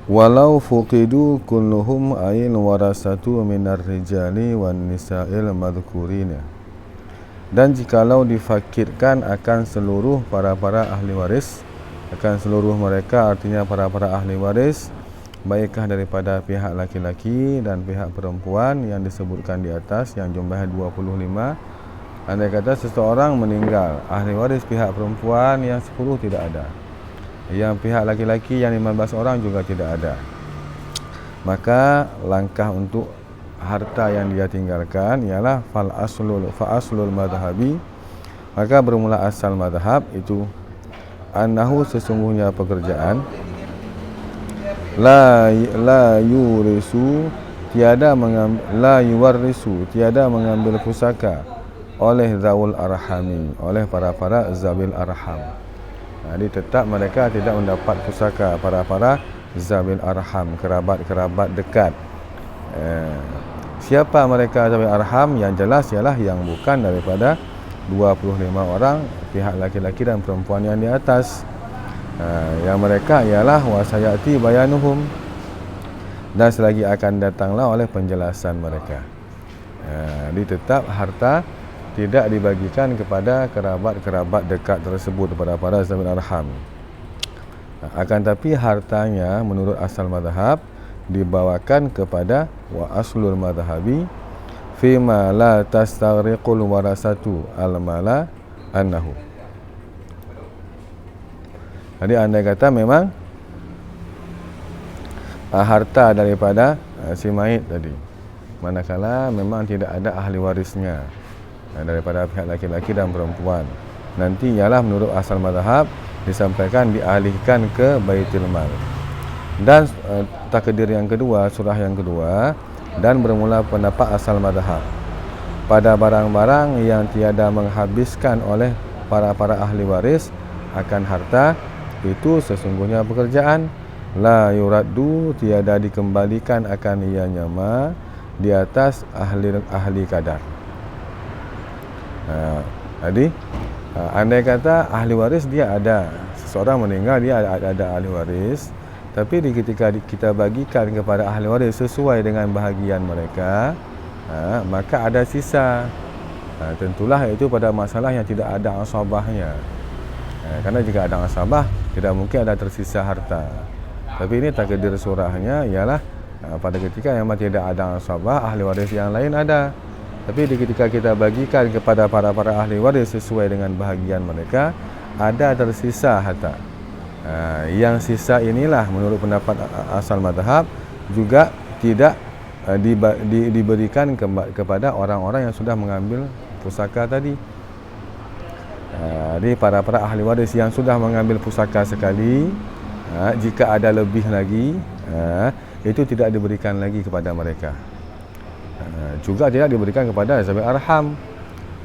walau fuqidu kulluhum ayil warasatu minar rijali wan nisa'il madhkurina. Dan jikalau difakirkan akan seluruh para ahli waris, akan seluruh mereka, artinya para ahli waris, baikkah daripada pihak laki-laki dan pihak perempuan yang disebutkan di atas, yang jumlahnya 25. Andai kata seseorang meninggal, ahli waris pihak perempuan yang 10 tidak ada, yang pihak laki-laki yang 15 orang juga tidak ada, maka langkah untuk harta yang dia tinggalkan ialah fa aslul madhabi, maka bermula asal madhab itu annahu, sesungguhnya pekerjaan, la yurisu, tiada mengambil, la yuwarisu, tiada mengambil pusaka oleh zawul arhami, oleh para zawil arham. Jadi tetap mereka tidak mendapat pusaka para zawil arham, kerabat dekat. Siapa mereka zawil arham? Yang jelas ialah yang bukan daripada 25 orang pihak laki-laki dan perempuan yang di atas. Yang mereka ialah wasayati bayanuhum, dan selagi akan datanglah oleh penjelasan mereka. Jadi tetap harta tidak dibagikan kepada kerabat dekat tersebut, kepada para zawil arham. Akan tapi hartanya menurut asal mazhab dibawakan kepada wa aslul madhabi fima la tastaghriqul warasatu al-mala annahu. Jadi andai kata memang harta daripada si mayit tadi, manakala memang tidak ada ahli warisnya daripada pihak laki-laki dan perempuan, nanti ialah menurut asal mazhab disampaikan dialihkan ke baitul mal. Dan takdir yang kedua, surah yang kedua, dan bermula pendapat asal mazhab pada barang-barang yang tiada menghabiskan oleh para ahli waris akan harta, itu sesungguhnya pekerjaan la yuraddu, tiada dikembalikan akan ianya ma di atas ahli kadar. Jadi andai kata ahli waris dia ada, seseorang meninggal dia ada ahli waris, tapi ketika kita bagikan kepada ahli waris sesuai dengan bahagian mereka, maka ada sisa. Tentulah itu pada masalah yang tidak ada asabahnya. Karena jika ada asabah, tidak mungkin ada tersisa harta. Tapi ini takdir surahnya ialah pada ketika yang tidak ada asabah, ahli waris yang lain ada. Tapi ketika kita bagikan kepada para ahli waris sesuai dengan bahagian mereka, ada tersisa harta. Yang sisa inilah menurut pendapat asal mazhab juga tidak diberikan kepada orang-orang yang sudah mengambil pusaka tadi. Jadi para ahli waris yang sudah mengambil pusaka sekali, jika ada lebih lagi, itu tidak diberikan lagi kepada mereka. Juga tidak diberikan kepada zawil arham,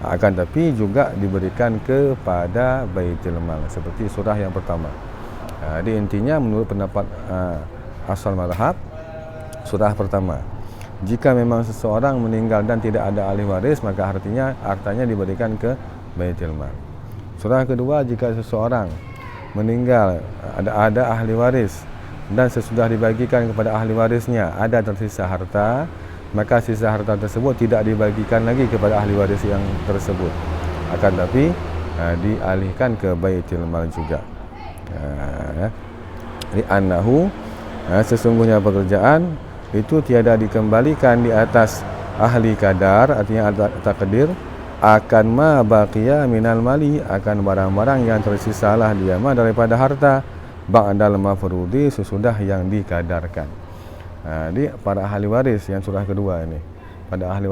akan tapi juga diberikan kepada baitul mal seperti surah yang pertama. Jadi intinya menurut pendapat asal mazhab surah pertama, jika memang seseorang meninggal dan tidak ada ahli waris, maka hartanya diberikan ke baitul mal. Surah kedua, jika seseorang meninggal ada ahli waris dan sesudah dibagikan kepada ahli warisnya ada tersisa harta, maka sisa harta tersebut tidak dibagikan lagi kepada ahli waris yang tersebut, akan tapi dialihkan ke baitul mal juga. Jadi annahu, sesungguhnya pekerjaan itu tiada dikembalikan di atas ahli kadar, artinya takdir, akan ma baqiya minal mali, akan barang-barang yang tersisalah dia daripada harta, ba'dal mafrudi, sesudah yang dikadarkan. Jadi para ahli waris yang surah kedua ini, pada ahli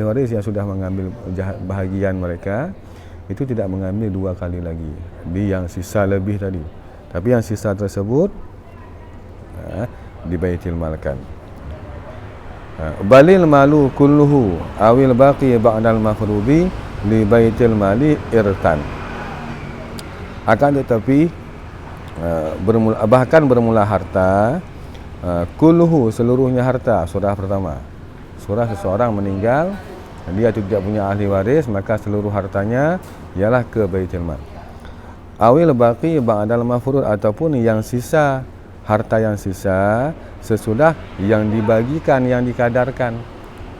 waris yang sudah mengambil bahagian mereka, itu tidak mengambil dua kali lagi di yang sisa lebih tadi, tapi yang sisa tersebut dibaitil malkan. Balil malu kulluhu awil baqi ba'dal mafrudi li baitil mali irtan. Akan tetapi bahkan bermula harta, kulluhu seluruhnya harta, surah pertama. Surah seseorang meninggal, dia tidak punya ahli waris, maka seluruh hartanya ialah ke baitul mal. Awil baqi ba'dal mafrud, ataupun yang sisa harta yang sisa sesudah yang dibagikan, yang dikadarkan.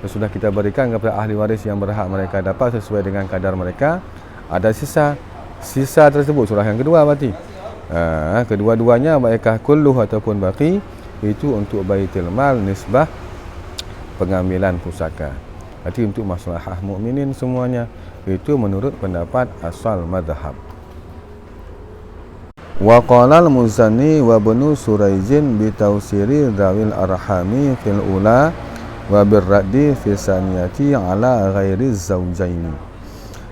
Sesudah kita berikan kepada ahli waris yang berhak mereka dapat sesuai dengan kadar mereka, ada sisa. Sisa tersebut surah yang kedua berarti. Kedua-duanya baikah kulluh ataupun baqi, itu untuk baitul mal nisbah pengambilan pusaka. Berarti untuk maslahah mukminin semuanya. Itu menurut pendapat asal mazhab. Wa qala al-Muzanni wa ibnu Suraijin bi tawsiri dzawil arhami fil ula wa birraddi fi saniyati ala ghairi zaujaini.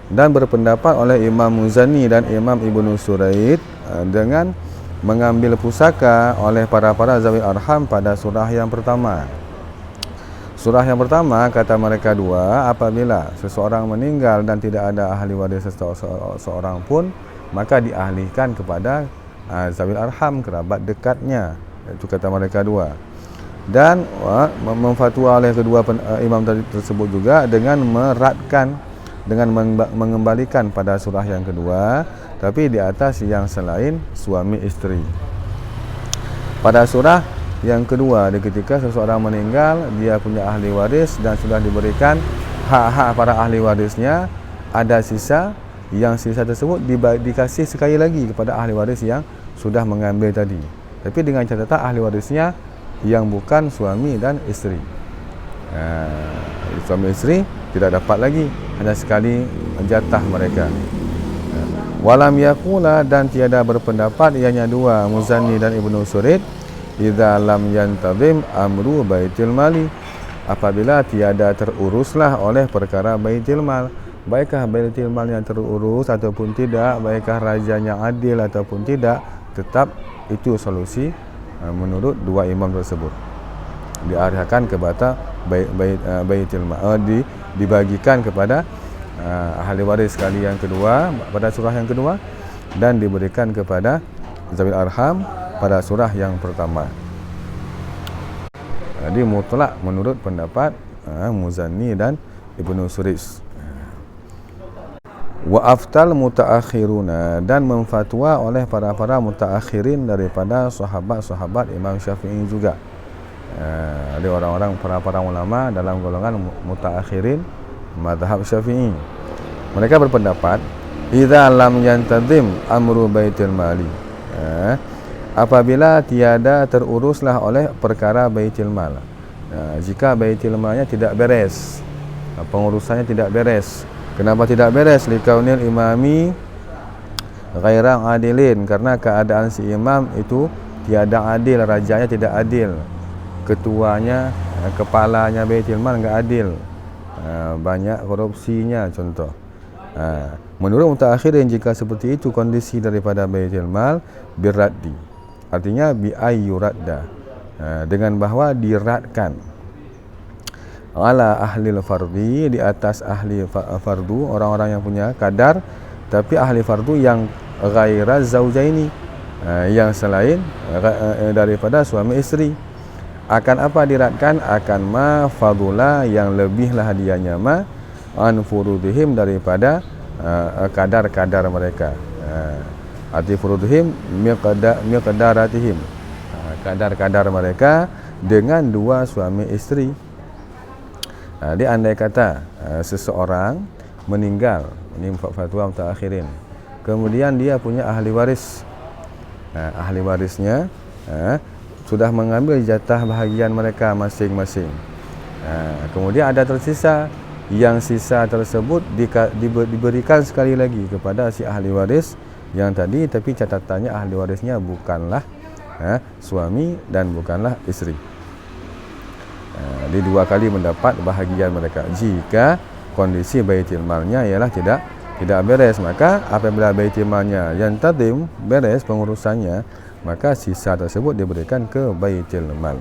Dan berpendapat oleh Imam Muzanni dan Imam Ibnu Suraid dengan mengambil pusaka oleh para zawil arham pada surah yang pertama. Surah yang pertama kata mereka dua, apabila seseorang meninggal dan tidak ada ahli waris seorang pun, maka diahlikan kepada zawil arham, kerabat dekatnya. Itu kata mereka dua. Dan memfatwa oleh kedua imam tersebut juga dengan meratkan, dengan mengembalikan pada surah yang kedua, tapi di atas yang selain suami isteri. Pada surah yang kedua, ketika seseorang meninggal, dia punya ahli waris dan sudah diberikan hak-hak para ahli warisnya, ada sisa, yang sisa tersebut dikasih sekali lagi kepada ahli waris yang sudah mengambil tadi. Tapi dengan catatan ahli warisnya yang bukan suami dan isteri. Suami isteri tidak dapat lagi, hanya sekali jatah mereka. Walam yakula, dan tiada berpendapat ianya dua, Muzanni dan Ibnu Suraid, idza lam yantazim amru baitil mali, apabila tiada teruruslah oleh perkara baitil mal, baikkah baitil mal yang terurus ataupun tidak, baikkah rajanya adil ataupun tidak, tetap itu solusi menurut dua imam tersebut. Diarahkan kepada baitil mal, dibagikan kepada ahli waris sekali yang kedua pada surah yang kedua, dan diberikan kepada zawil arham pada surah yang pertama. Jadi mutlak menurut pendapat Muzanni dan Ibnu Suraid. Wa aftal mutaakhiruna, dan memfatwa oleh para mutaakhirin daripada sahabat-sahabat Imam Syafi'i juga. Ada orang-orang para ulama dalam golongan mutaakhirin mazhab Syafi'i. Mereka berpendapat idza lam yantazim amru baitil mali, apabila tiada teruruslah oleh perkara baitil mal. Jika baitil malnya tidak beres, pengurusannya tidak beres. Kenapa tidak beres? Likaunil imami ghaira adilin, karena keadaan si imam itu tiada adil, rajanya tidak adil, ketuanya, kepalanya baitil mal enggak adil, banyak korupsinya contoh. Menurut mutaakhirin, jika seperti itu kondisi daripada baitil mal, birraddi, artinya bi ayyuradda, dengan bahawa diratkan ala ahli fardi, di atas ahli fardu, orang-orang yang punya kadar, tapi ahli fardu yang ghaira zaujaini, yang selain daripada suami isteri. Akan apa diratkan? Akan ma fadula, yang lebihlah hadiahnya, ma an furudihim, daripada kadar-kadar mereka. Arti furudihim miqdaratihim, kadar-kadar mereka dengan dua suami isteri. Dia andai kata seseorang meninggal, ini fatwa mutaakhirin, kemudian dia punya ahli waris, ahli warisnya sudah mengambil jatah bahagian mereka masing-masing. Kemudian ada tersisa, yang sisa tersebut diberikan sekali lagi kepada si ahli waris yang tadi, tapi catatannya ahli warisnya bukanlah suami dan bukanlah isteri. Di dua kali mendapat bahagian mereka. Jika kondisi baitil malnya ialah tidak beres, maka apabila baitil malnya yang tadim beres pengurusannya, maka sisa tersebut diberikan ke baitil mal.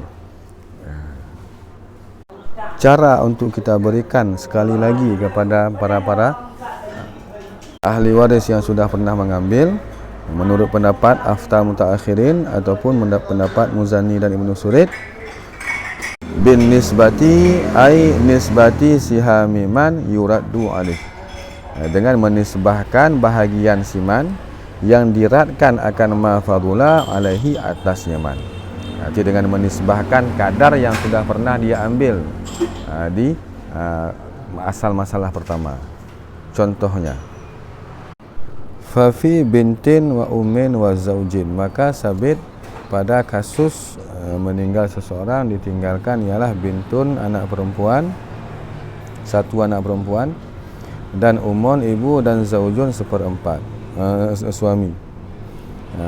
Cara untuk kita berikan sekali lagi kepada para ahli waris yang sudah pernah mengambil, menurut pendapat afta mutaakhirin ataupun pendapat Muzanni dan Ibnu Suraid, bin nisbati ai nisbati sihamiman yuraddu alih, dengan menisbahkan bahagian siman yang diratkan akan ma fadula alaihi, atas yaman. Itu dengan menisbahkan kadar yang sudah pernah dia ambil di asal masalah pertama. Contohnya, fafi bintin wa ummin wa zaujin, maka sabit pada kasus meninggal seseorang ditinggalkan ialah bintun, anak perempuan, satu anak perempuan, dan umun, ibu, dan zaujun, seperempat, suami.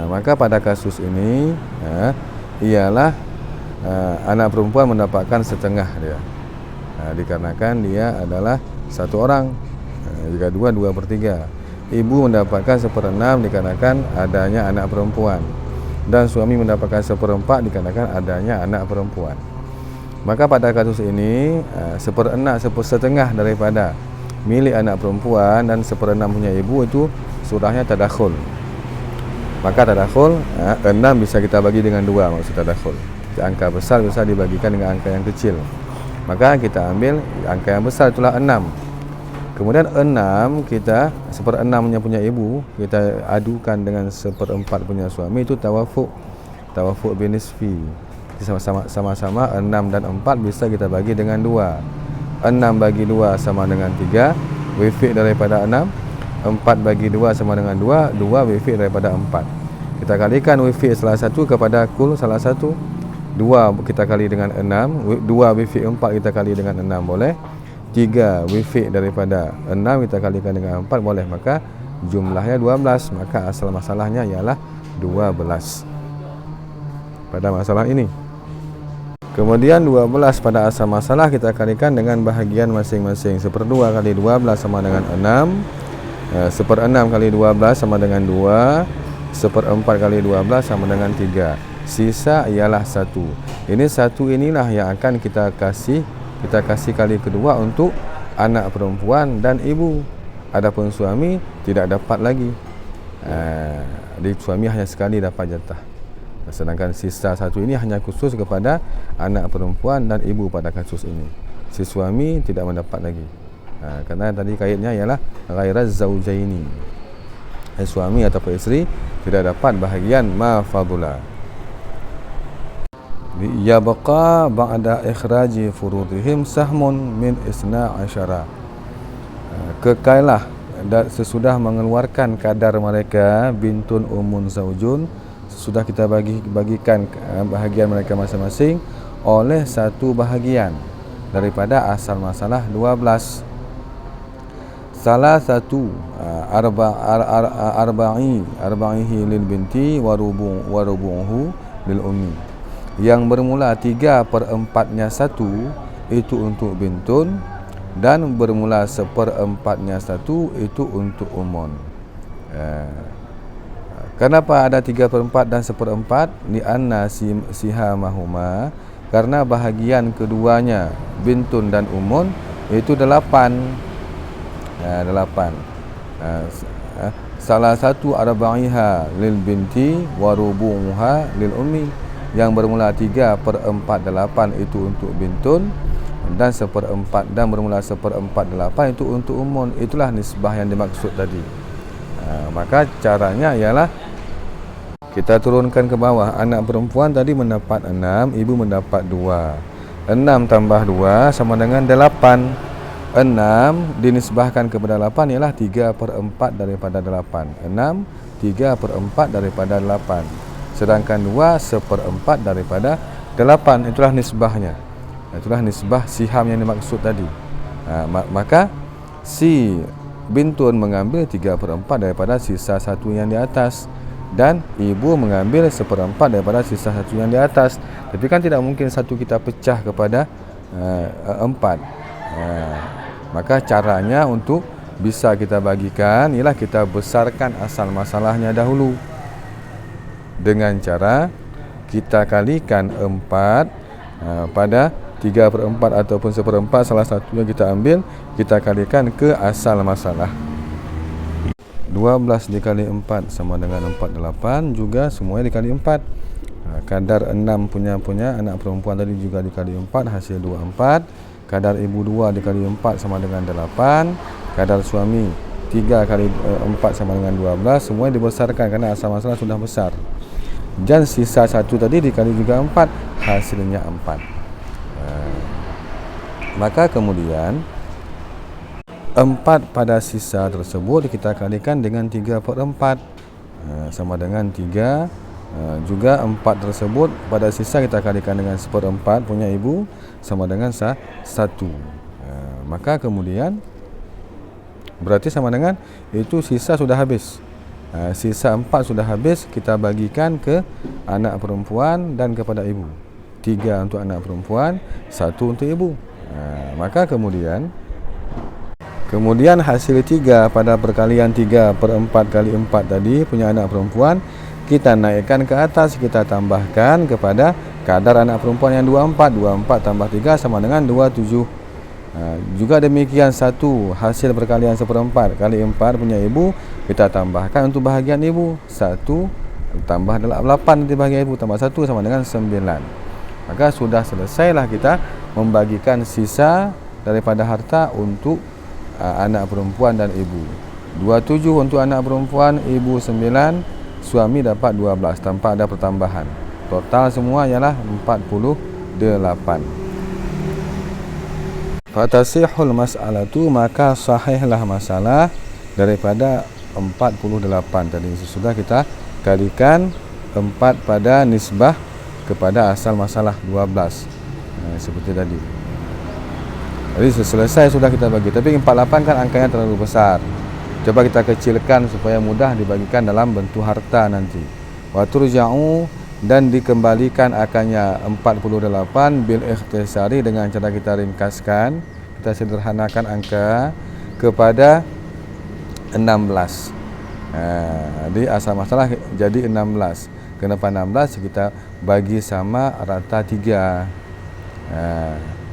Maka pada kasus ini ialah anak perempuan mendapatkan setengah dia, dikarenakan dia adalah satu orang. Jika dua, 2/3. Ibu mendapatkan 1/6 dikarenakan adanya anak perempuan, dan suami mendapatkan 1/4 dikarenakan adanya anak perempuan. Maka pada kasus ini 1/6 daripada milik anak perempuan dan 1/6 punya ibu itu surahnya tadakhul. Maka tadakhul 6 bisa kita bagi dengan 2, maksud tadakhul. Angka besar bisa dibagikan dengan angka yang kecil. Maka kita ambil angka yang besar, itulah 6. Kemudian 6 kita 1/6 punya ibu kita adukan dengan 1/4 punya suami, itu tawafuk binisfi. Sama-sama 6 dan 4 bisa kita bagi dengan 2. 6 bagi 2 sama dengan 3, wifik daripada 6. 4 bagi 2 sama dengan 2, 2 wifik daripada 4. Kita kalikan wifik salah satu kepada kul salah satu. 2 kita kali dengan 6, 2 wifik 4 kita kali dengan 6 boleh. 3 wifik daripada 6 kita kalikan dengan 4 boleh. Maka jumlahnya 12. Maka asal masalahnya ialah 12 pada masalah ini. Kemudian 12 pada asal masalah kita kalikan dengan bahagian masing-masing. 1/2 kali 12 sama dengan 6. 1/6 kali 12 sama dengan 2. 1/4 kali 12 sama dengan 3. Sisa ialah 1. Ini 1 inilah yang akan kita kasih kali kedua untuk anak perempuan dan ibu. Adapun suami tidak dapat lagi. Jadi suami hanya sekali dapat jatah. Sedangkan sisa 1 ini hanya khusus kepada anak perempuan dan ibu pada kasus ini. Si suami tidak mendapat lagi. Kerana tadi kaitnya ialah ghairaz zaujaini. Suami atau isteri tidak dapat bahagian ma fadula. Yabqa ba'da ikhraji furudihim sahmun min 12. Kekallah sesudah mengeluarkan kadar mereka bintun, umun, zaujun, sudah kita bagikan bahagian mereka masing-masing oleh satu bahagian daripada asal masalah 12. Salah satu arba'ihi lil binti wa rubu'uhu lil ummi. Yang bermula 3/4-nya 1 itu untuk bintun, dan bermula 1/4-nya 1 itu untuk umun. Kenapa ada 3/4 dan 1/4? Li'anna sihamahuma, karena bahagian keduanya bintun dan umun itu 8. Salah satu arba'iha lil binti wa rubu'uha lil ummi. Yang bermula 3/4 itu untuk bintun, dan 1/4 dan bermula 1/4 itu untuk umun. Itulah nisbah yang dimaksud tadi. Maka caranya ialah kita turunkan ke bawah. Anak perempuan tadi mendapat 6, ibu mendapat 2. 6 tambah 2 sama dengan 8. 6 dinisbahkan kepada 8 ialah 3/4 daripada 8. 6 3/4 daripada 8. Sedangkan 2 1/4 daripada 8. Itulah nisbahnya. Itulah nisbah siham yang dimaksud tadi. Maka si bintun mengambil 3/4 daripada sisa 1 yang di atas, dan ibu mengambil 1/4 daripada sisa 1 yang di atas. Tapi kan tidak mungkin 1 kita pecah kepada 4. Maka caranya untuk bisa kita bagikan ialah kita besarkan asal masalahnya dahulu dengan cara kita kalikan 4 pada 3/4 ataupun 1/4, salah satunya kita ambil, kita kalikan ke asal masalah. 12 dikali 4 sama dengan 48, juga semuanya dikali 4. Kadar 6 punya anak perempuan tadi juga dikali 4, hasil 24. Kadar ibu 2 dikali 4 sama dengan 8. Kadar suami 3 kali 4 sama dengan 12. Semuanya dibesarkan kerana asal masalah sudah besar. Dan sisa 1 tadi dikali juga 4, hasilnya 4. Maka kemudian 4 pada sisa tersebut kita kalikan dengan 3/4, sama dengan 3. Juga 4 tersebut pada sisa kita kalikan dengan 1/4 punya ibu, sama dengan 1. Maka kemudian berarti sama dengan itu sisa sudah habis. Sisa 4 sudah habis, kita bagikan ke anak perempuan dan kepada ibu. 3 untuk anak perempuan, 1 untuk ibu. Maka kemudian hasil 3 pada perkalian 3/4 kali 4 tadi punya anak perempuan, kita naikkan ke atas, kita tambahkan kepada kadar anak perempuan yang 24. 24 tambah 3 sama dengan 27. Juga demikian 1 hasil perkalian 1/4 kali 4 punya ibu, kita tambahkan untuk bahagian ibu. 1 tambah 8 nanti bahagian ibu, tambah 1 sama dengan 9. Maka sudah selesailah kita membagikan sisa daripada harta untuk anak perempuan dan ibu. 27 untuk anak perempuan, ibu 9, suami dapat 12 tanpa ada pertambahan. Total semua ialah 48. Fatasihul mas'alatu, maka sahihlah masalah daripada 48 tadi. Sudah kita kalikan 4 pada nisbah kepada asal masalah 12. Seperti tadi. Jadi selesai sudah kita bagi. Tapi 48 kan angkanya terlalu besar. Coba kita kecilkan supaya mudah dibagikan dalam bentuk harta nanti. Wa turja'u, dan dikembalikan akannya 48 bil ikhtisari, dengan cara kita ringkaskan, kita sederhanakan angka kepada 16. Jadi asal masalah jadi 16. Kenapa 16? Kita bagi sama rata 3.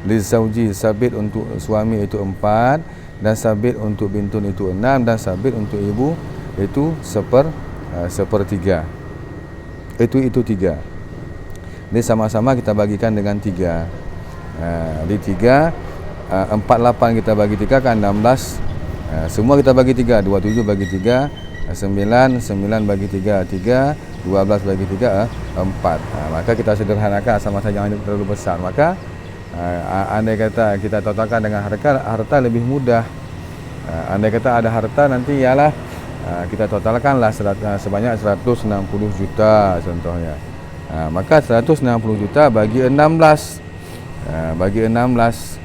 Li zauji, sabit untuk suami itu 4, dan sabit untuk bintun itu 6, dan sabit untuk ibu itu 1/3. Itu 3. Ini sama-sama kita bagikan dengan 3. Di 3 48 kita bagi 3 kan 16. Semua kita bagi 3. 27 bagi 3 9, 9 bagi 3 3, 12 bagi 3 4. Maka kita sederhanakan sama saja, jangan terlalu besar. Maka andai kata kita totalkan dengan harta lebih mudah. Andai kata ada harta nanti ialah kita totalkanlah sebanyak 160 juta contohnya. Maka 160 juta bagi 16. Bagi 16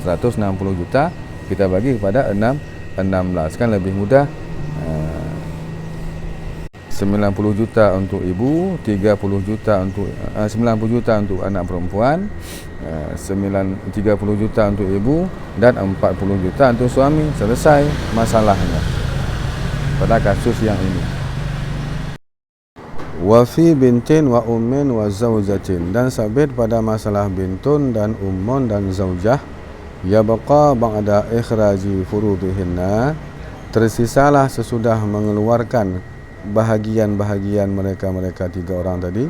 160 juta kita bagi kepada 16, kan lebih mudah. 90 juta untuk ibu, 30 juta untuk 90 juta untuk anak perempuan, 30 juta untuk ibu, dan 40 juta untuk suami. Selesai masalahnya pada kasus yang ini. Wa fi bintin wa ummin wa zaujatin, dan sabit pada masalah bintun dan ummun dan zaujah, yabqa ba'da ikhraji furudihinna, tersisalah sesudah mengeluarkan bahagian-bahagian mereka 3 orang tadi,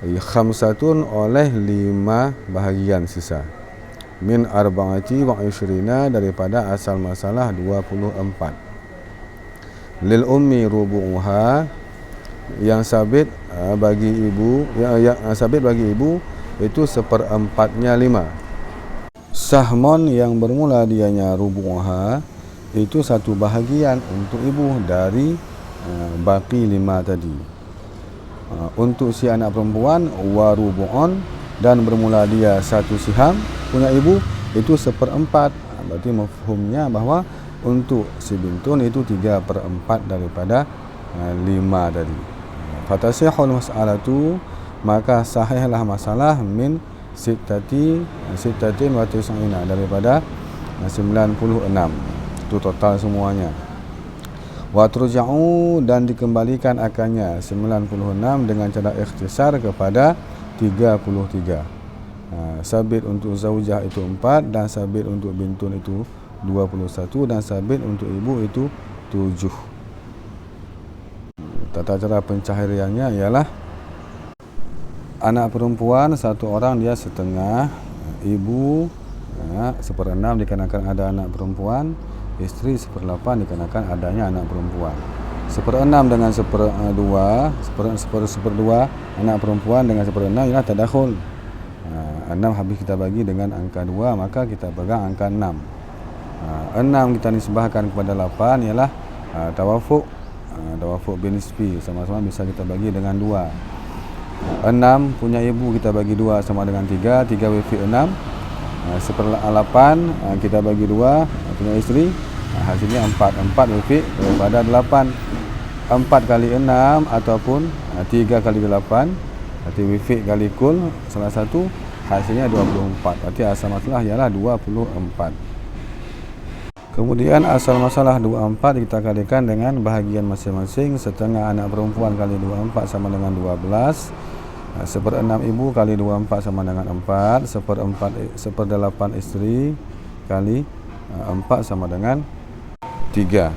khamsatun, oleh 5 bahagian sisa, min arba'ati wa ishrina, daripada asal masalah 24. Lil ummi rubu'uha, yang sabit bagi ibu, yang sabit bagi ibu itu 1/4-nya 5. Sahmon, yang bermula dianya rubu'uha, itu 1 bahagian untuk ibu dari baki 5 tadi. Untuk si anak perempuan warubu'on, dan bermula dia 1 siham punya ibu itu 1/4. Berarti mafhumnya bahwa untuk si bintun itu 3/4 daripada 5 tadi. Fatasihul mas'alatu, maka sahihlah masalah min sittatin wa tis'ina, daripada 96. Itu total semuanya. Wa turja'u, dan dikembalikan akannya 96 dengan cara ikhtisar kepada 33. Sabit untuk zaujah itu 4, dan sabit untuk bintun itu 21, dan sabit untuk ibu itu 7. Tata cara pencahariannya ialah anak perempuan 1 orang dia setengah, ibu 1/6 dikarenakan ada anak perempuan, isteri 1/8 dikarenakan adanya anak perempuan. 1/6 dengan 1/2, 1/2 anak perempuan dengan 1/6 ialah tadakhul. 6 habis kita bagi dengan angka 2, maka kita pegang angka 6. 6 kita nisbahkan kepada 8 ialah tawafuq. Tawafuq binisbi, sama-sama bisa kita bagi dengan 2. 6 punya ibu kita bagi 2 sama dengan 3. 3 wifi 6. 1/8 kita bagi 2 punya isteri, hasilnya 4. 4 wifi daripada 8. 4 kali 6 ataupun 3 kali 8, berarti wifi kali kul salah satu, hasilnya 24. Berarti asal masalah ialah 24. Kemudian asal masalah 24 kita kalikan dengan bahagian masing-masing. Setengah anak perempuan kali 24 sama dengan 12. 1/6 ibu kali 24 sama dengan 4. 1/8 isteri kali 4 sama dengan 3.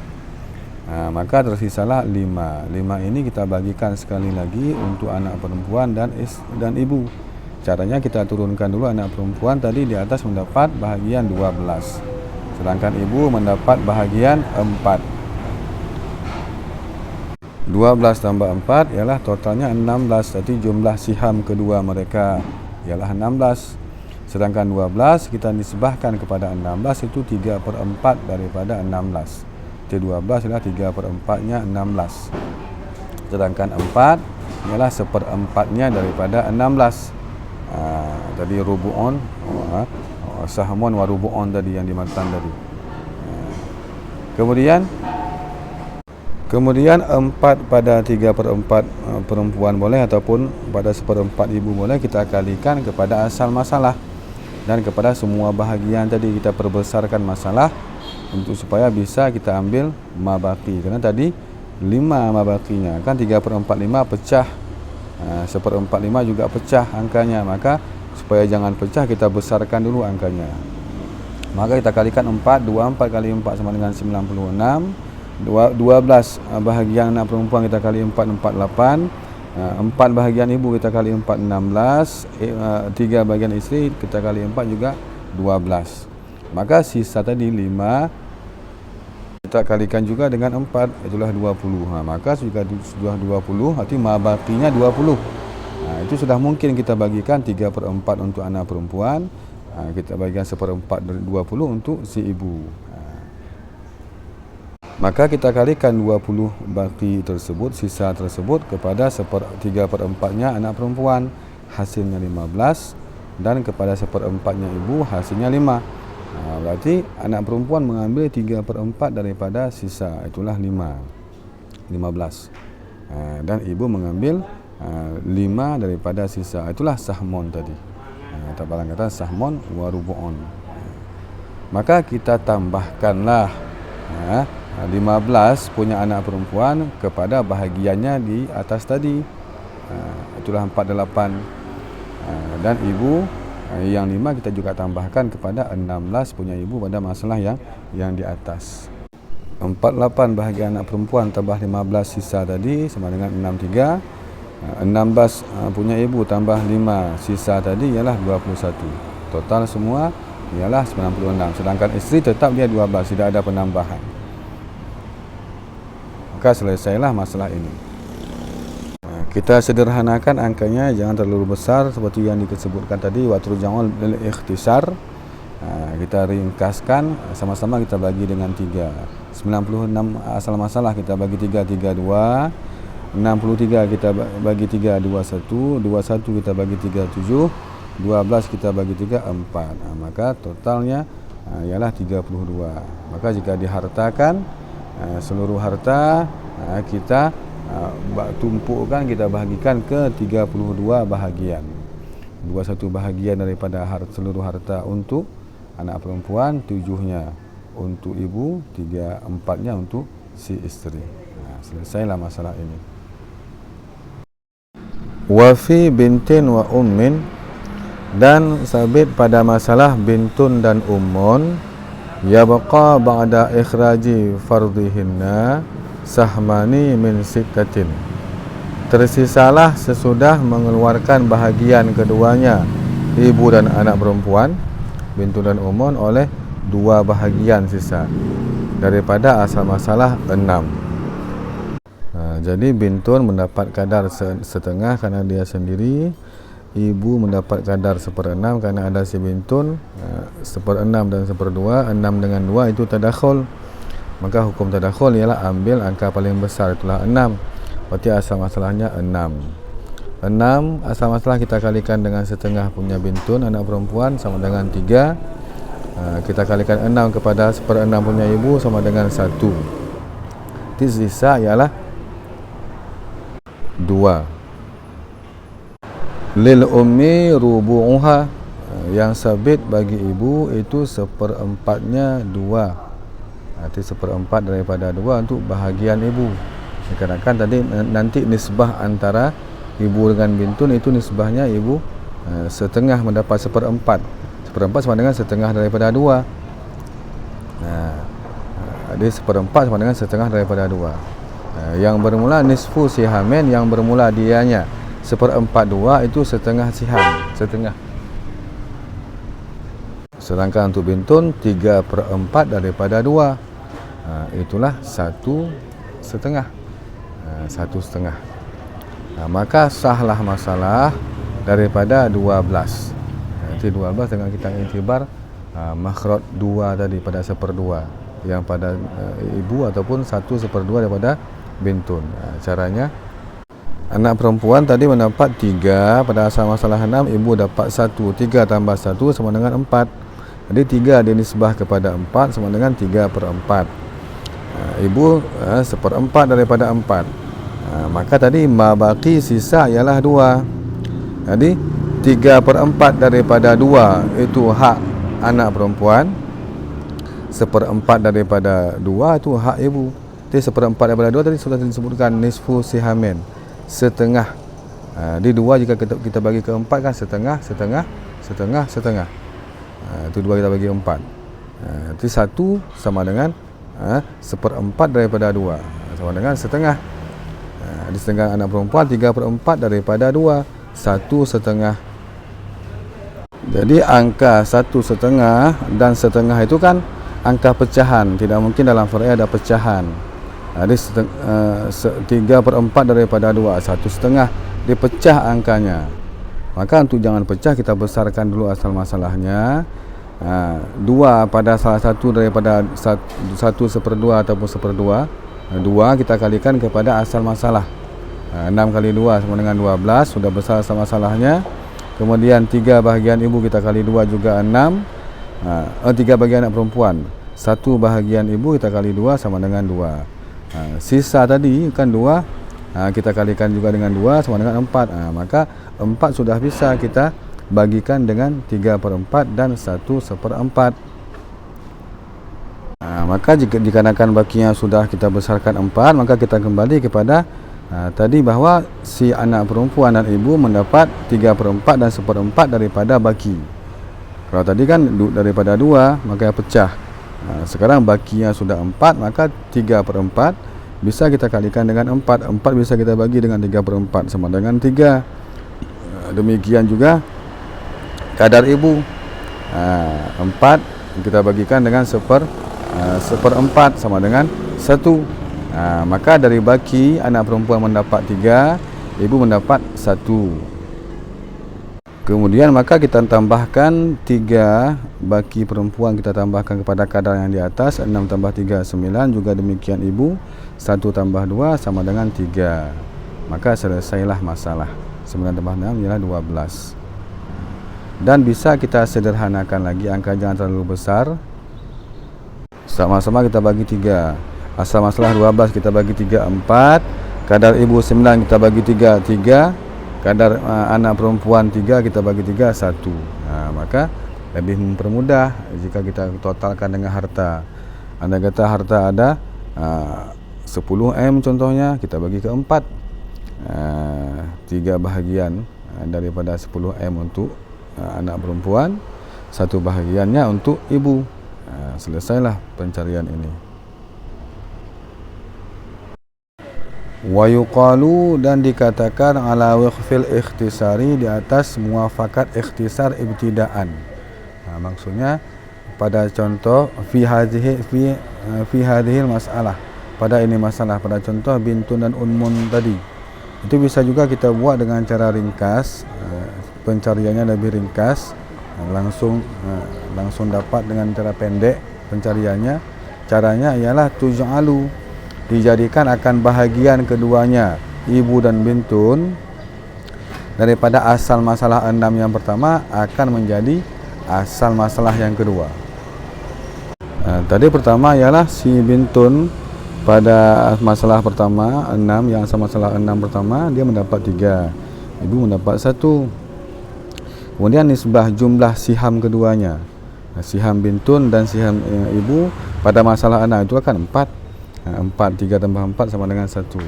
Maka tersisalah 5. 5 ini kita bagikan sekali lagi untuk anak perempuan dan ibu. Caranya kita turunkan dulu anak perempuan tadi di atas mendapat bahagian 12. Sedangkan ibu mendapat bahagian 4. 12 tambah 4 ialah totalnya 16. Jadi jumlah siham kedua mereka ialah 16. Sedangkan 12 kita nisbahkan kepada 16 itu 3/4 daripada 16. Jadi 12 ialah 3/4-nya 16. Sedangkan 4 ialah 1/4-nya daripada 16. Tadi rubu'un, sahmun wa rubu'un tadi yang dimatan tadi. Kemudian 4 pada 3/4 perempuan boleh, ataupun pada 1/4 ibu boleh, kita kalikan kepada asal masalah dan kepada semua bahagian tadi. Kita perbesarkan masalah untuk supaya bisa kita ambil mabaki. Karena tadi 5 mabakinya kan 3/4 pecah, 1/4 juga pecah angkanya. Maka supaya jangan pecah kita besarkan dulu angkanya. Maka kita kalikan 4. 24 kali 4 sama dengan 96. 12 bahagian anak perempuan kita kali 4, 48. 4 bahagian ibu kita kali 4, 16. 3 bahagian isteri kita kali 4 juga 12. Maka sisa tadi 5 kita kalikan juga dengan 4, itulah 20. Maka sudah 20, arti mabakinya 20. Itu sudah mungkin kita bagikan 3/4 untuk anak perempuan, kita bagikan 1/4 dari 20 untuk si ibu. Maka kita kalikan 20 baki tersebut, sisa tersebut, kepada 3/4-nya anak perempuan, hasilnya 15, dan kepada 1/4-nya ibu, hasilnya 5. Berarti anak perempuan mengambil 3/4 daripada sisa, itulah 15. Dan ibu mengambil 5 daripada sisa, itulah sahmun tadi. Tak barang kata sahmun wa rubu'un. Maka kita tambahkanlah 15 punya anak perempuan kepada bahagiannya di atas tadi, itulah 48. Dan ibu yang 5 kita juga tambahkan kepada 16 punya ibu pada masalah yang di atas. 48 bahagian anak perempuan tambah 15 sisa tadi sama dengan 63. 16 punya ibu tambah 5 sisa tadi ialah 21. Total semua ialah 96. Sedangkan isteri tetap dia 12, tidak ada penambahan. Maka selesailah masalah ini. Kita sederhanakan angkanya, jangan terlalu besar seperti yang disebutkan tadi. Wa turja'ul lil ikhtisar. Kita ringkaskan, sama-sama kita bagi dengan 3. 96 asal masalah kita bagi 3, 32. 63 kita bagi 3, 21. 21 kita bagi 3, 7. 12 kita bagi 3, 4. Maka totalnya ialah 32. Maka jika dihartakan, seluruh harta kita tumpukkan, kita bahagikan ke 32 bahagian. 21 bahagian daripada seluruh harta untuk anak perempuan, 7-nya untuk ibu, 4-nya untuk si isteri. Selesailah masalah ini. Wa fi bintin wa ummin, dan sabit pada masalah bintun dan ummun, yabqa ba'da ikhraji fardihinna sahmani min sittatin. Tersisalah sesudah mengeluarkan bahagian keduanya, ibu dan anak perempuan, bintun dan ummun, oleh 2 bahagian sisa daripada asal masalah 6. Jadi bintun mendapat kadar setengah karena dia sendiri, ibu mendapat kadar 1/6 karena ada si bintun. 1/6 dan 1/2, 6 dengan 2 itu tadakhul. Maka hukum tadakhul ialah ambil angka paling besar, itulah 6. Berarti asal masalahnya 6. 6 asal masalah kita kalikan dengan setengah punya bintun anak perempuan sama dengan 3. Kita kalikan 6 kepada 1/6 punya ibu sama dengan 1. Sisa ialah 2. Lil ummi rubu'uha, yang sabit bagi ibu itu 1/4-nya 2. Arti 1/4 daripada 2 untuk bahagian ibu. Dikarenakan tadi nanti nisbah antara ibu dengan bintun itu nisbahnya ibu setengah mendapat 1/4. 1/4 sama dengan setengah daripada 2. Jadi 1/4 sama dengan setengah daripada 2. Yang bermula nisfu sihamen, yang bermula dianya 1/4 2 itu setengah siham, setengah. Sedangkan untuk bintun 3/4 daripada 2. Itulah 1/2. 1/2. Maka sahlah masalah daripada 12. Nanti 12 dengan kita iktibar makhraj 2 tadi pada 1/2 yang pada ibu ataupun 1/2 daripada bintun. Caranya anak perempuan tadi mendapat 3 pada asal masalah 6, ibu dapat 1. 3 tambah 1 sama dengan 4. Jadi 3 dinisbah kepada 4 sama dengan 3/4. Ibu 1/4 daripada 4. Maka tadi mabaki sisa ialah 2. Jadi 3/4 daripada 2 itu hak anak perempuan. 1/4 daripada 2 itu hak ibu. Jadi 1/4 daripada 2 tadi sudah disebutkan nisfu sihamen, setengah. Di 2 jika kita bagi ke 4 kan setengah, setengah, setengah, setengah. Itu 2 kita bagi 4. Itu 1 sama dengan 1/4 daripada 2 sama dengan setengah. Di setengah anak perempuan 3/4 daripada 2, 1/2. Jadi angka 1/2 dan setengah itu kan angka pecahan, tidak mungkin dalam Far'i ada pecahan. Jadi 3/4 daripada 2, 1/2 dipecah angkanya. Maka untuk jangan pecah kita besarkan dulu asal masalahnya. 2 pada salah satu daripada 1/2 ataupun 1/2. 2 kita kalikan kepada asal masalah. 6 kali 2 sama dengan 12, sudah besar asal masalahnya. Kemudian 3 bahagian ibu kita kali 2 juga 6. 3 bahagian anak perempuan, 1 bahagian ibu kita kali 2 sama dengan 2. Sisa tadi kan 2, kita kalikan juga dengan 2 sama dengan 4. Maka 4 sudah bisa kita bagikan dengan 3/4 dan 1/4. Maka jika dikarenakan bakinya sudah kita besarkan 4, maka kita kembali kepada tadi bahawa si anak perempuan dan ibu mendapat 3/4 dan 1/4 daripada baki. Kalau tadi kan daripada 2 maka pecah. Sekarang bakinya sudah 4, maka 3/4 bisa kita kalikan dengan 4. 4 bisa kita bagi dengan 3/4 sama dengan 3. Demikian juga kadar ibu. 4 kita bagikan dengan 1/4 sama dengan 1. Maka dari baki anak perempuan mendapat 3, ibu mendapat 1. Kemudian maka kita tambahkan 3 baki perempuan, kita tambahkan kepada kadar yang di atas. 6 tambah 3 9, juga demikian ibu. 1 tambah 2 sama dengan 3. Maka selesailah masalah. 9 tambah 6 ialah 12. Dan bisa kita sederhanakan lagi, angka jangan terlalu besar. Sama-sama kita bagi 3. Asal masalah 12 kita bagi 3 4. Kadar ibu 9 kita bagi 3 3. Kadar anak perempuan 3 kita bagi 3 1. Maka lebih mempermudah jika kita totalkan dengan harta. Anda kata harta ada 10 M contohnya, kita bagi ke 4. 3 bahagian daripada 10 M untuk anak perempuan, 1 bahagiannya untuk ibu. Selesailah pencarian ini. Wa yuqalu, dan dikatakan ala waqfil ikhtisari, di atas muafakat ikhtisar ibtidaan. Maksudnya pada contoh fi hadhihi masalah, pada ini masalah, pada contoh bintun dan unmun tadi. Itu bisa juga kita buat dengan cara ringkas, pencariannya lebih ringkas, langsung dapat dengan cara pendek pencariannya. Caranya ialah tuj'alu, dijadikan akan bahagian keduanya, ibu dan bintun, daripada asal masalah 6 yang pertama akan menjadi asal masalah yang kedua. Tadi pertama ialah si bintun pada masalah pertama 6, yang asal masalah 6 pertama dia mendapat 3, ibu mendapat 1. Kemudian nisbah jumlah siham keduanya, siham bintun dan siham ibu pada masalah 6 itu akan 4. 3 tambah 4 sama dengan 1.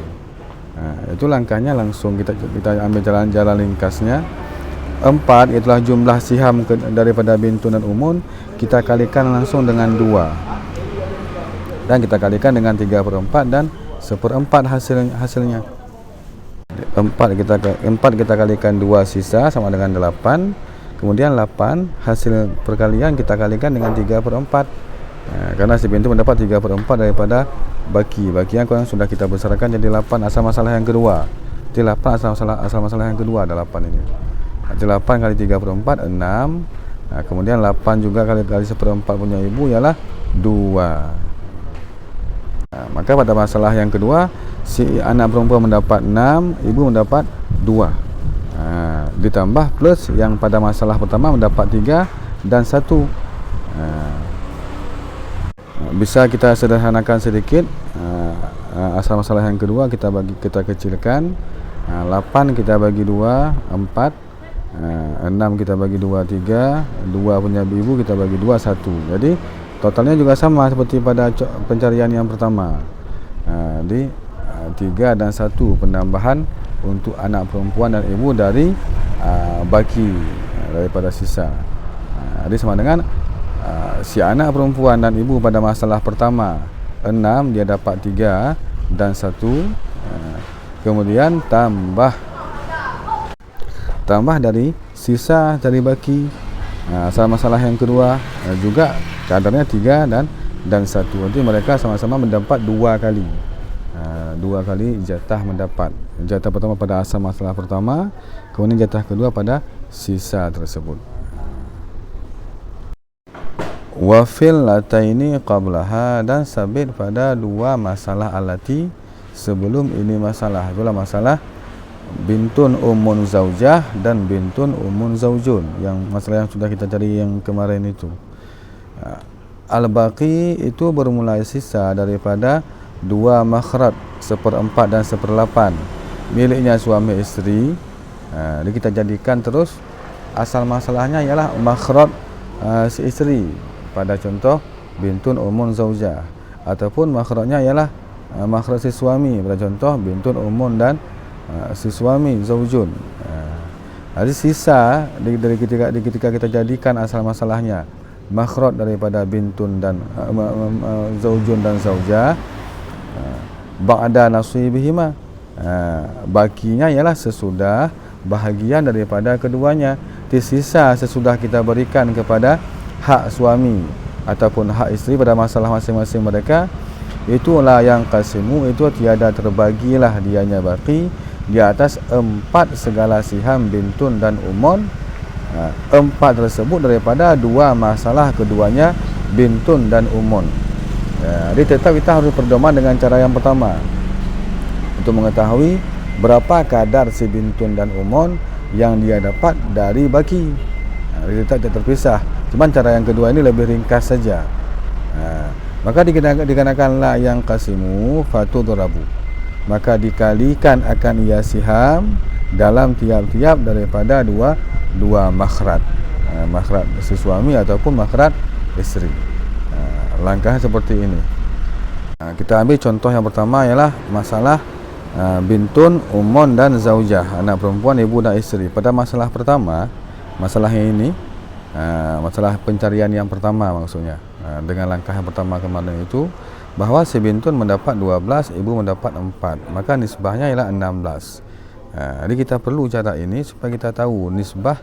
Itu langkahnya langsung kita ambil jalan ringkasnya. 4 itulah jumlah siham daripada bintun dan umun, kita kalikan langsung dengan 2 dan kita kalikan dengan 3/4 dan 1/4 hasilnya. 4 kita kalikan 2 sisa sama dengan 8. Kemudian 8 hasil perkalian kita kalikan dengan 3/4. Karena si bintun mendapat 3/4 daripada baki yang sudah kita besarkan jadi 8 asal masalah yang kedua. Jadi 8 asal masalah yang kedua ada 8 ini. Jadi 8 kali 3/4 6. Kemudian 8 juga kali 1/4 punya ibu ialah 2. Maka pada masalah yang kedua si anak perempuan mendapat 6, ibu mendapat 2. Ditambah plus yang pada masalah pertama mendapat 3 dan 1. Bisa kita sederhanakan sedikit. Asal masalah yang kedua kita kecilkan. 8 kita bagi 2 4, 6 kita bagi 2 3, 2 punya ibu kita bagi 2 1. Jadi totalnya juga sama seperti pada pencarian yang pertama. Jadi 3 dan 1 penambahan untuk anak perempuan dan ibu dari baki daripada sisa. Jadi sama dengan si anak perempuan dan ibu pada masalah pertama 6 dia dapat 3 dan 1. Kemudian tambah dari sisa dari baki asal masalah yang kedua juga kadarnya 3 dan 1. Nanti mereka sama-sama mendapat 2 kali. 2 kali jatah mendapat. Jatah pertama pada asal masalah pertama, kemudian jatah kedua pada sisa tersebut. Wafil lataini qablaha, dan sabit pada 2 masalah alati sebelum ini masalah. Itulah masalah bintun umun zaujah dan bintun umun zaujun, yang masalah yang sudah kita cari yang kemarin itu. Al-baqi itu bermulai sisa daripada 2 makhraj 1/4 dan 1/8 miliknya suami isteri. Jadi kita jadikan terus asal masalahnya ialah makhraj si isteri pada contoh bintun umun zaujah, ataupun makhrajnya ialah makhraj si suami pada contoh bintun umun dan si suami zaujun. Jadi sisa dari ketika kita jadikan asal masalahnya makhraj daripada bintun dan zaujun dan zaujah, ba'da nasibihima, bakinya ialah sesudah bahagian daripada keduanya. Di sisa sesudah kita berikan kepada hak suami ataupun hak isteri pada masalah masing-masing mereka, itulah yang qasimu, itu tiada terbagilah dianya baki di atas 4 segala siham bintun dan umun. 4 tersebut daripada 2 masalah keduanya bintun dan umun. Jadi tetap kita harus berdoman dengan cara yang pertama untuk mengetahui berapa kadar si bintun dan umun yang dia dapat dari baki. Jadi tetap tidak terpisah. Cuman cara yang kedua ini lebih ringkas saja. Maka dikenakanlah yang qasimu fatudrabu, maka dikalikan akan ia siham dalam tiap-tiap daripada dua makhraj, makhraj si suami ataupun makhraj isteri. Langkahnya seperti ini. Kita ambil contoh yang pertama ialah masalah bintun, umun dan zaujah, anak perempuan, ibu dan isteri. Pada masalah pertama, masalah ini masalah pencarian yang pertama maksudnya, dengan langkah yang pertama kemarin itu, bahawa si bintun mendapat 12, ibu mendapat 4, maka nisbahnya ialah 16. Jadi kita perlu cara ini supaya kita tahu nisbah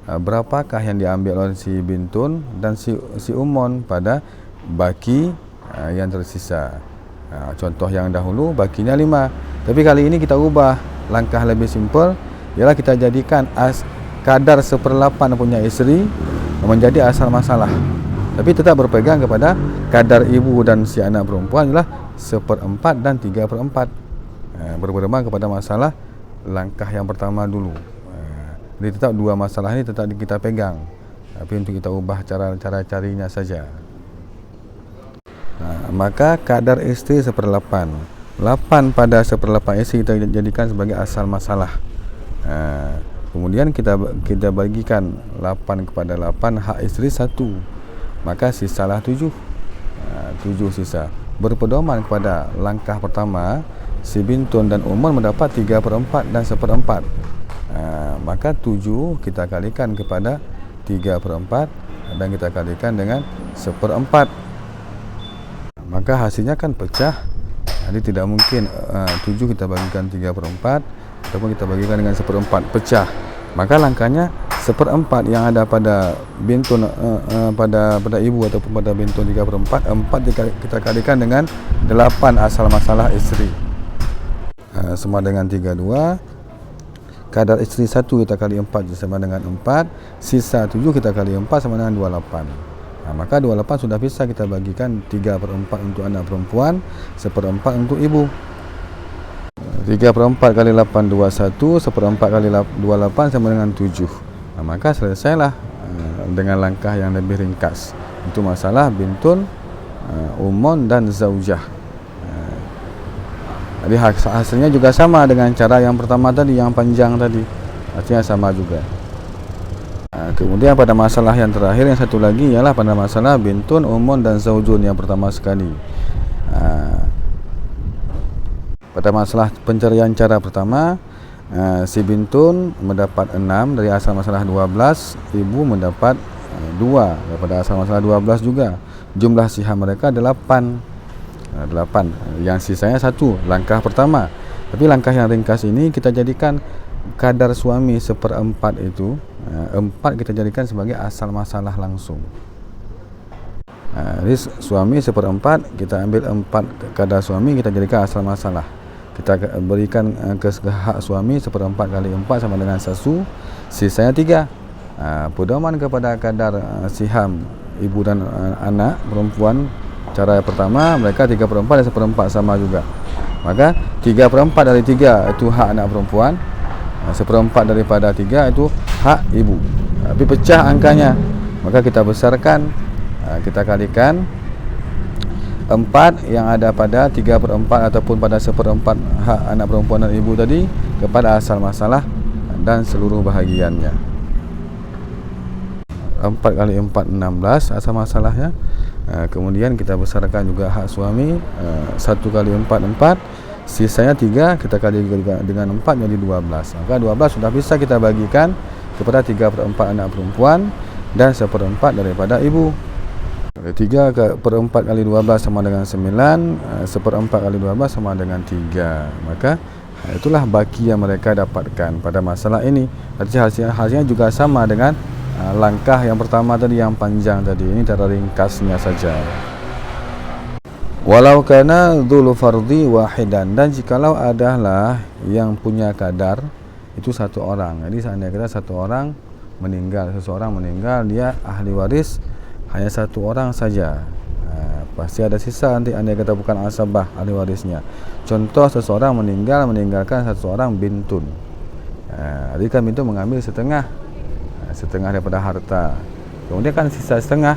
berapakah yang diambil oleh si bintun dan si umun pada baki yang tersisa. Contoh yang dahulu baginya 5. Tapi kali ini kita ubah, langkah lebih simpel ialah kita jadikan kadar 1/8 punya isteri menjadi asal masalah. Tapi tetap berpegang kepada kadar ibu dan si anak perempuan ialah 1/4 dan 3/4. Berpegang kepada masalah langkah yang pertama dulu. Jadi tetap dua masalah ini tetap kita pegang. Tapi untuk kita ubah cara carinya saja. Maka kadar istri 1/8. 8 pada 1/8 istri kita jadikan sebagai asal masalah. Kemudian kita bagikan 8 kepada 8, hak istri 1. Maka sisalah 7. 7 sisa. Berpedoman kepada langkah pertama, si Bintun dan Umar mendapat 3/4 dan 1/4. Maka 7 kita kalikan kepada 3/4 dan kita kalikan dengan 1/4. Maka hasilnya kan pecah. Jadi tidak mungkin 7 kita bagikan 3/4 ataupun kita bagikan dengan 1/4, pecah. Maka langkahnya 1/4 yang ada pada Bintun pada ibu ataupun pada Bintun 3/4, 4 kita kalikan dengan 8 asal masalah istri. Sama dengan 32. Kadar istri 1 kita kali 4 sama dengan 4. Sisa 7 kita kali 4 sama dengan 28. Maka 28 sudah bisa kita bagikan 3/4 untuk anak perempuan, 1/4 untuk ibu. 3/4 kali 8 21, 1/4 kali 28 sama dengan 7. Maka selesailah dengan langkah yang lebih ringkas. Itu masalah Bintun, Umon dan Zaujah. Jadi hasilnya juga sama dengan cara yang pertama tadi, yang panjang tadi. Hasilnya sama juga. Kemudian pada masalah yang terakhir, yang satu lagi ialah pada masalah Bintun, Umon dan Zaujun yang pertama sekali. Pada masalah pencarian cara pertama, si Bintun mendapat 6 dari asal masalah 12, ibu mendapat 2 daripada asal masalah 12 juga. Jumlah siham mereka 8. Yang sisanya 1, langkah pertama. Tapi langkah yang ringkas ini kita jadikan kadar suami 1/4 itu, 4 kita jadikan sebagai asal masalah langsung. Jadi suami 1/4, kita ambil 4 kadar suami, kita jadikan asal masalah. Kita berikan ke hak suami 1/4 kali 4 sama dengan 1, sisanya 3. Pedoman kepada kadar siham ibu dan anak perempuan, cara pertama mereka 3/4 dan 1/4 sama juga. Maka 3/4 dari 3 itu hak anak perempuan, 1/4 daripada 3 itu hak ibu. Tapi pecah angkanya, maka kita besarkan, kita kalikan 4 yang ada pada 3/4 ataupun pada 1/4 hak anak perempuan dan ibu tadi kepada asal masalah dan seluruh bahagiannya. 4 kali 4 16 asal masalahnya. Kemudian kita besarkan juga hak suami, 1 kali 4 4, sisanya 3 kita kali dengan 4 jadi 12. Maka 12 sudah bisa kita bagikan kepada 3/4 anak perempuan dan 1/4 daripada ibu. 3/4 kali 12 sama dengan 9, 1/4 kali 12 sama dengan 3. Maka itulah baki yang mereka dapatkan pada masalah ini. Hasilnya juga sama dengan langkah yang pertama tadi, yang panjang tadi. Ini cara ringkasnya saja. Walau kana dzul fardhi wahidan, dan jikalau adalah yang punya kadar itu satu orang. Jadi seandainya kita satu orang meninggal, seseorang meninggal, dia ahli waris hanya satu orang saja. Pasti ada sisa nanti andai kata bukan asabah ahli warisnya. Contoh seseorang meninggalkan satu orang bintun. Jadi kan bintun mengambil setengah daripada harta. Kemudian kan sisa setengah.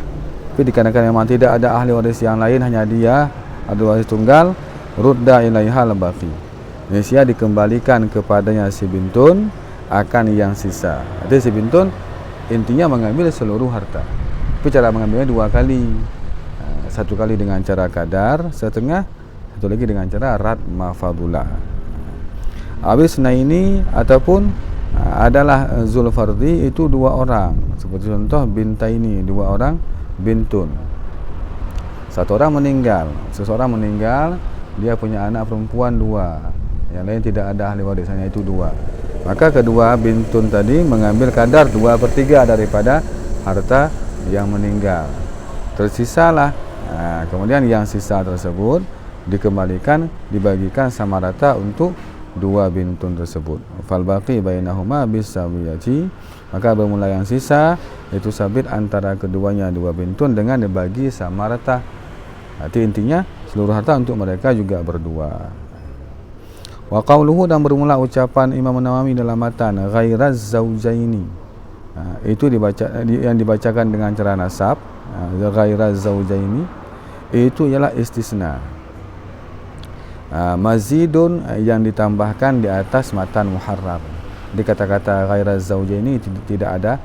Tapi dikarenakan memang tidak ada ahli waris yang lain, hanya dia ahli waris tunggal, rudda ilaiha al-baqi. Sia dikembalikan kepadanya si bintun akan yang sisa. Jadi si bintun intinya mengambil seluruh harta. Tapi cara mengambilnya 2 kali. Satu kali dengan cara kadar setengah, satu lagi dengan cara rad mafadula. Habis ini ataupun adalah zulfardi itu 2 orang. Seperti contoh binta ini 2 orang bintun. Satu orang meninggal, seseorang meninggal, dia punya anak perempuan 2. Yang lain tidak ada ahli waris, hanya itu 2. Maka kedua bintun tadi mengambil kadar 2/3 daripada harta yang meninggal. Tersisalah. Kemudian yang sisa tersebut dikembalikan, dibagikan sama rata untuk dua bintun tersebut. Fal baqi bainahuma bisawiyati, maka bermula yang sisa itu sabit antara keduanya dua bintun dengan dibagi sama rata. Arti intinya seluruh harta untuk mereka juga berdua. Wa qauluhu, dan bermula ucapan Imam Nawawi dalam matan ghairaz zaujaini. Itu yang dibacakan dengan cara nasab. Ghairaz zaujaini itu ialah istisna. Mazidun yang ditambahkan di atas matan muharrar. Di kata-kata ghairaz zaujaini tidak ada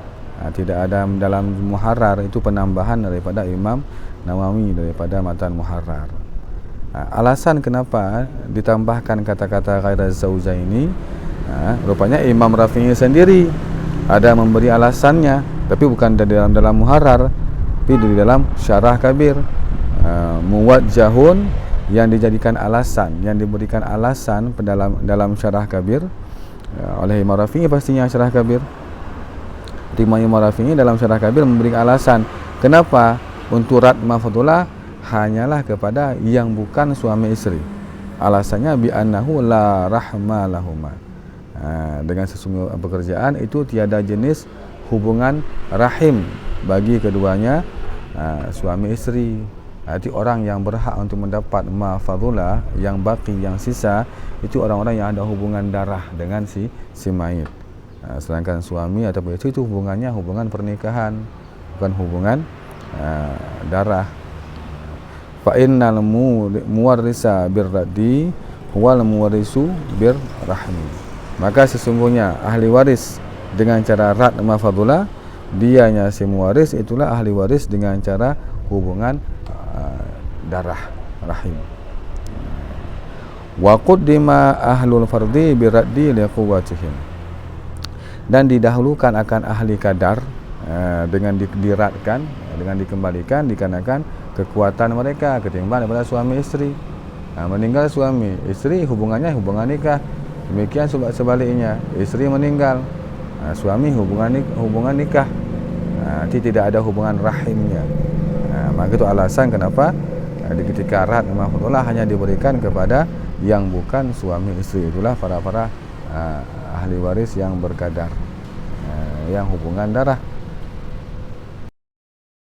dalam muharrar, itu penambahan daripada Imam Nawawi daripada matan muharrar. Alasan kenapa ditambahkan kata-kata ghairaz zaujaini, rupanya Imam Rafi'i sendiri ada memberi alasannya, tapi bukan dalam muharrar, tapi di dalam syarah kabir. Muwajjahun, yang dijadikan alasan, yang diberikan alasan dalam syarah kabir oleh Imam Rafi'i, pastinya syarah kabir. Imam Rafi'i dalam syarah kabir memberikan alasan kenapa untuk rat mafdulah hanyalah kepada yang bukan suami istri. Alasannya bi annahu la rahma lahuma. Dengan sesungguhnya pekerjaan itu tiada jenis hubungan rahim bagi keduanya suami istri. Arti orang yang berhak untuk mendapat mafdulah, yang baki, yang sisa, itu orang-orang yang ada hubungan darah dengan si mayit. Sedangkan suami ataupun istri itu hubungannya hubungan pernikahan, bukan hubungan darah. Fa innal muwarrisa birraddi huwal muwarrisu birrahmi. Maka sesungguhnya ahli waris dengan cara rad mafdulah, dianya si muwaris itulah ahli waris dengan cara hubungan darah rahim. Wa qaddima ahlul fardi biraddi liquwwatihim, dan didahulukan akan ahli kadar dengan diradkan, dengan dikembalikan dikarenakan kekuatan mereka ketimbang daripada suami istri. Meninggal suami, istri hubungannya hubungan nikah. Demikian sebaliknya, istri meninggal, suami hubungan nikah. Tidak ada hubungan rahimnya. Maka itu alasan kenapa ketika rad mafdulah hanya diberikan kepada yang bukan suami istri, itulah para ahli waris yang berkadar, yang hubungan darah.